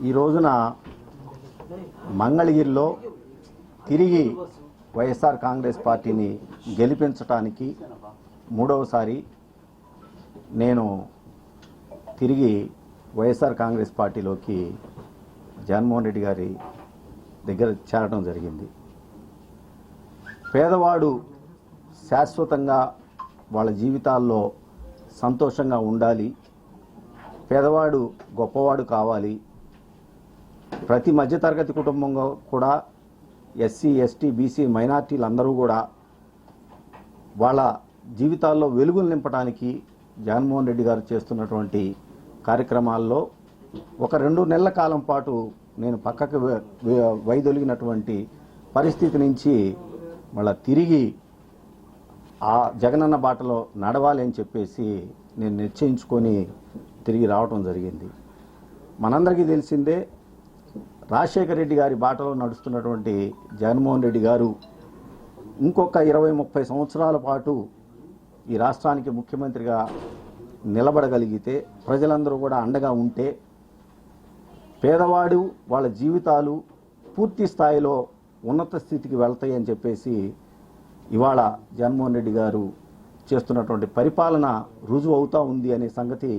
ఈ రోజున మంగళగిరిలో తిరిగి వైఎస్ఆర్ కాంగ్రెస్ పార్టీని గెలిపించడానికి మూడవసారి నేను తిరిగి వైఎస్ఆర్ కాంగ్రెస్ పార్టీలోకి జగన్మోహన్ రెడ్డి గారి దగ్గర చేరడం జరిగింది. పేదవాడు శాశ్వతంగా వాళ్ళ జీవితాల్లో సంతోషంగా ఉండాలి, పేదవాడు గొప్పవాడు కావాలి, ప్రతి మధ్యతరగతి కుటుంబంలో కూడా ఎస్సీ ఎస్టీ బీసీ మైనార్టీలు అందరూ కూడా వాళ్ళ జీవితాల్లో వెలుగులు నింపడానికి జగన్మోహన్ రెడ్డి గారు చేస్తున్నటువంటి కార్యక్రమాల్లో ఒక 2 నెలల కాలం పాటు నేను పక్కకు వైదొలిగినటువంటి పరిస్థితి నుంచి మళ్ళా తిరిగి ఆ జగనన్న బాటలో నడవాలి అని చెప్పేసి నేను నిశ్చయించుకొని తిరిగి రావటం జరిగింది. మనందరికీ తెలిసిందే, రాజశేఖర రెడ్డి గారి బాటలో నడుస్తున్నటువంటి జగన్మోహన్ రెడ్డి గారు ఇంకొక 20-30 సంవత్సరాల పాటు ఈ రాష్ట్రానికి ముఖ్యమంత్రిగా నిలబడగలిగితే, ప్రజలందరూ కూడా అండగా ఉంటే పేదవాడు వాళ్ళ జీవితాలు పూర్తి స్థాయిలో ఉన్నత స్థితికి వెళ్తాయి అని చెప్పేసి ఇవాళ జగన్మోహన్ రెడ్డి గారు చేస్తున్నటువంటి పరిపాలన రుజువు అవుతూ ఉంది అనే సంగతి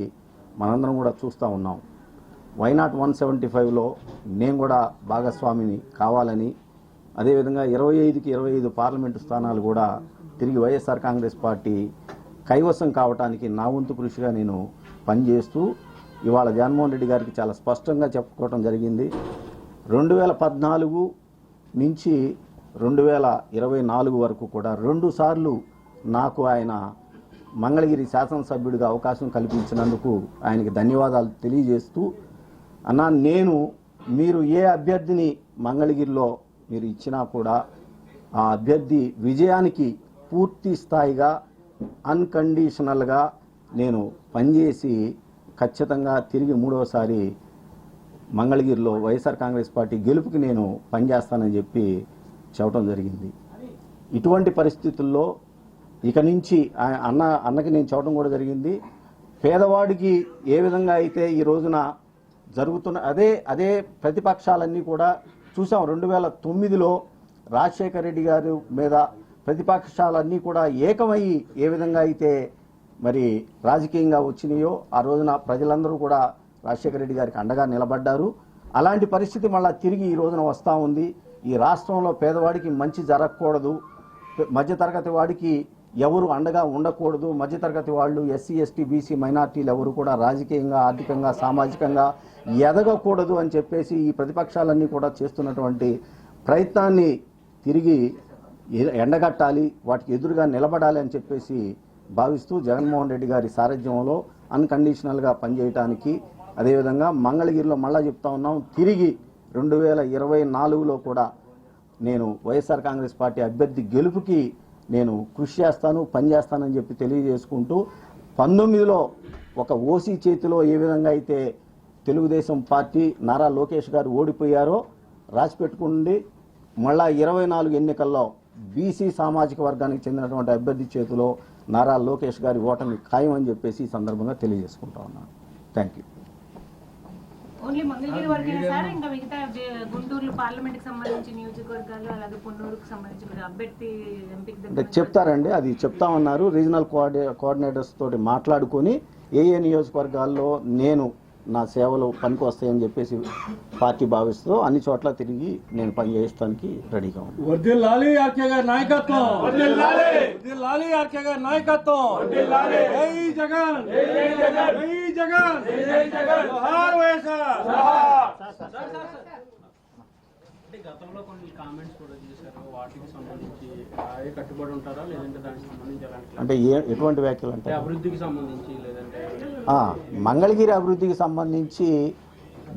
మనందరం కూడా చూస్తూ ఉన్నాం. వైనాట్ 175లో నేను కూడా భాగస్వామిని కావాలని, అదేవిధంగా 25కి 25 పార్లమెంటు స్థానాలు కూడా తిరిగి వైఎస్ఆర్ కాంగ్రెస్ పార్టీ కైవసం కావటానికి నా వంతు కృషిగా నేను పనిచేస్తూ ఇవాళ జగన్మోహన్ రెడ్డి గారికి చాలా స్పష్టంగా చెప్పుకోవడం జరిగింది. 2014 నుంచి 2024 వరకు కూడా 2 సార్లు నాకు ఆయన మంగళగిరి శాసనసభ్యుడిగా అవకాశం కల్పించినందుకు ఆయనకి ధన్యవాదాలు తెలియజేస్తూ, అన్నా మీరు ఏ అభ్యర్థిని మంగళగిరిలో మీరు ఇచ్చినా కూడా ఆ అభ్యర్థి విజయానికి పూర్తి స్థాయిగా అన్కండిషనల్గా నేను పనిచేసి ఖచ్చితంగా తిరిగి మూడవసారి మంగళగిరిలో వైఎస్ఆర్ కాంగ్రెస్ పార్టీ గెలుపుకి నేను పనిచేస్తానని చెప్పి చెప్పడం జరిగింది. ఇటువంటి పరిస్థితుల్లో ఇక నుంచి అన్నకి నేను చెప్పడం కూడా జరిగింది, పేదవాడికి ఏ విధంగా అయితే ఈ రోజున జరుగుతున్న అదే ప్రతిపక్షాలన్నీ కూడా చూసాం. 2009లో రాజశేఖర రెడ్డి గారి మీద ప్రతిపక్షాలన్నీ కూడా ఏకమయ్యి ఏ విధంగా అయితే మరి రాజకీయంగా వచ్చినాయో ఆ రోజున ప్రజలందరూ కూడా రాజశేఖర రెడ్డి గారికి అండగా నిలబడ్డారు. అలాంటి పరిస్థితి మళ్ళా తిరిగి ఈ రోజున వస్తూ ఉంది. ఈ రాష్ట్రంలో పేదవాడికి మంచి జరగకూడదు, మధ్యతరగతి వాడికి ఎవరు అండగా ఉండకూడదు, మధ్యతరగతి వాళ్ళు ఎస్సీ ఎస్టీ బీసీ మైనార్టీలు ఎవరు కూడా రాజకీయంగా ఆర్థికంగా సామాజికంగా ఎదగకూడదు అని చెప్పేసి ఈ ప్రతిపక్షాలన్నీ కూడా చేస్తున్నటువంటి ప్రయత్నాన్ని తిరిగి ఎండగట్టాలి, వాటికి ఎదురుగా నిలబడాలి అని చెప్పేసి భావిస్తూ జగన్మోహన్ రెడ్డి గారి సారథ్యంలో అన్కండిషనల్గా పనిచేయడానికి, అదేవిధంగా మంగళగిరిలో మళ్ళా చెప్తా ఉన్నాం, తిరిగి 2024లో కూడా నేను వైఎస్ఆర్ కాంగ్రెస్ పార్టీ అభ్యర్థి గెలుపుకి నేను కృషి చేస్తాను, పనిచేస్తానని చెప్పి తెలియజేసుకుంటూ, 19లో ఒక ఓసీ చేతిలో ఏ విధంగా అయితే తెలుగుదేశం పార్టీ నారా లోకేష్ గారు ఓడిపోయారో రాసిపెట్టుకుండి, మళ్ళా 24 ఎన్నికల్లో బీసీ సామాజిక వర్గానికి చెందినటువంటి అభ్యర్థి చేతిలో నారా లోకేష్ గారి ఓటమి ఖాయం అని చెప్పేసి ఈ సందర్భంగా తెలియజేసుకుంటా ఉన్నాను. Thank you. ఓన్లీ మంగళగిరి వరకేనా సార్, ఇంకా మిగతా గుంటూరు పార్లమెంట్కి సంబంధించి నియోజకవర్గాలు అలాగే పొన్నూరుకు సంబంధించి అభ్యర్థి ఎంపిక చెప్తారండి, అది చెప్తామన్నారు. రీజనల్ కోఆర్డినేటర్స్ తోటి మాట్లాడుకొని ఏ నియోజకవర్గాల్లో నేను నా సేవలు పనికి వస్తాయని చెప్పేసి పార్టీ భావిస్తూ అన్ని చోట్ల తిరిగి నేను పనిచేయడానికి రెడీగా ఉన్నాను. వర్ధిల్లాలి ఆర్కే గారి నాయకత్వం, వర్ధిల్లాలి ఆర్కే గారి నాయకత్వం, జై జగన్, జై జగన్, జై జగన్, జై జగన్, జోహార్ వైఎస్ఆర్. గతంలో కొన్ని కామెంట్స్ కూడా చేశారు, వాటికి సంబంధించి కట్టుబడి ఉంటారా లేదంటే దానికి సంబంధించి అంటే ఎటువంటి వ్యాఖ్యలు అంటే అభివృద్ధికి సంబంధించి లేదంటే మంగళగిరి అభివృద్ధికి సంబంధించి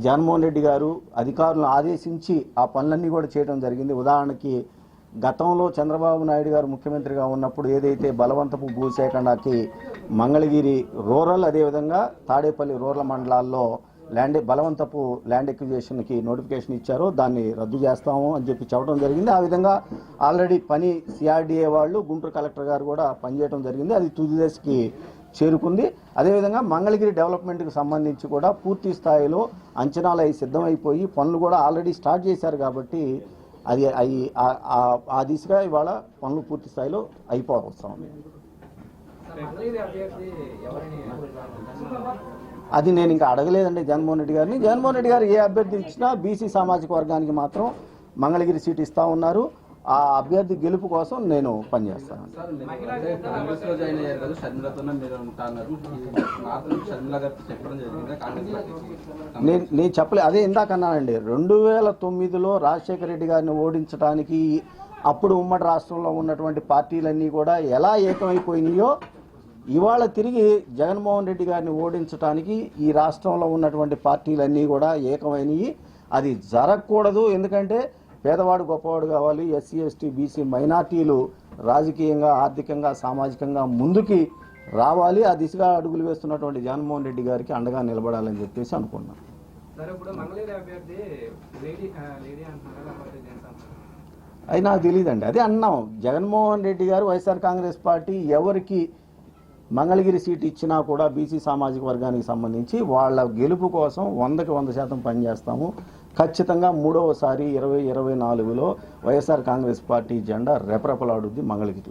జగన్మోహన్ రెడ్డి గారు అధికారులను ఆదేశించి ఆ పనులన్నీ కూడా చేయడం జరిగింది. ఉదాహరణకి గతంలో చంద్రబాబు నాయుడు గారు ముఖ్యమంత్రిగా ఉన్నప్పుడు ఏదైతే బలవంతపు భూసేకరణకి మంగళగిరి రూరల్ అదేవిధంగా తాడేపల్లి రూరల్ మండలాల్లో బలవంతపు ల్యాండ్ ఎక్విజిషన్కి నోటిఫికేషన్ ఇచ్చారో దాన్ని రద్దు చేస్తాము అని చెప్పి చెప్పడం జరిగింది. ఆ విధంగా ఆల్రెడీ పని సిఆర్డీఏ వాళ్ళు గుంటూరు కలెక్టర్ గారు కూడా పనిచేయడం జరిగింది. అది తుది దశకి చేరుకుంది. అదేవిధంగా మంగళగిరి డెవలప్మెంట్కి సంబంధించి కూడా పూర్తి స్థాయిలో అంచనాలు అవి సిద్ధమైపోయి పనులు కూడా ఆల్రెడీ స్టార్ట్ చేశారు కాబట్టి అది ఆ దిశగా ఇవాళ పనులు పూర్తి స్థాయిలో అయిపోవస్తాం. అది నేను ఇంకా అడగలేదండి జగన్మోహన్ రెడ్డి గారిని. జగన్మోహన్ రెడ్డి గారు ఏ అభ్యర్థి ఇచ్చినా బీసీ సామాజిక వర్గానికి మాత్రం మంగళగిరి సీట్ ఇస్తా ఉన్నారు. ఆ అభ్యర్థి గెలుపు కోసం నేను పనిచేస్తాను. నేను చెప్పలే, అదే ఇందాక అన్నానండి. 2009లో రాజశేఖర రెడ్డి గారిని ఓడించడానికి అప్పుడు ఉమ్మడి రాష్ట్రంలో ఉన్నటువంటి పార్టీలన్నీ కూడా ఎలా ఏకమైపోయినాయో ఇవాళ తిరిగి జగన్మోహన్ రెడ్డి గారిని ఓడించడానికి ఈ రాష్ట్రంలో ఉన్నటువంటి పార్టీలన్నీ కూడా ఏకమైనవి. అది జరగకూడదు. ఎందుకంటే పేదవాడు గొప్పవాడు కావాలి, ఎస్సీ ఎస్టీ బీసీ మైనార్టీలు రాజకీయంగా ఆర్థికంగా సామాజికంగా ముందుకి రావాలి. ఆ దిశగా అడుగులు వేస్తున్నటువంటి జగన్మోహన్ రెడ్డి గారికి అండగా నిలబడాలని చెప్పేసి అనుకున్నాను. అది నాకు తెలియదండి. అదే అన్నాం, జగన్మోహన్ రెడ్డి గారు వైఎస్ఆర్ కాంగ్రెస్ పార్టీ ఎవరికి మంగళగిరి సీట్ ఇచ్చినా కూడా బీసీ సామాజిక వర్గానికి సంబంధించి వాళ్ళ గెలుపు కోసం 100కి 100% పనిచేస్తాము. ఖచ్చితంగా మూడవసారి 2024లో వైఎస్ఆర్ కాంగ్రెస్ పార్టీ జెండా రెపరెపలాడుద్ది మంగళగిరిలో.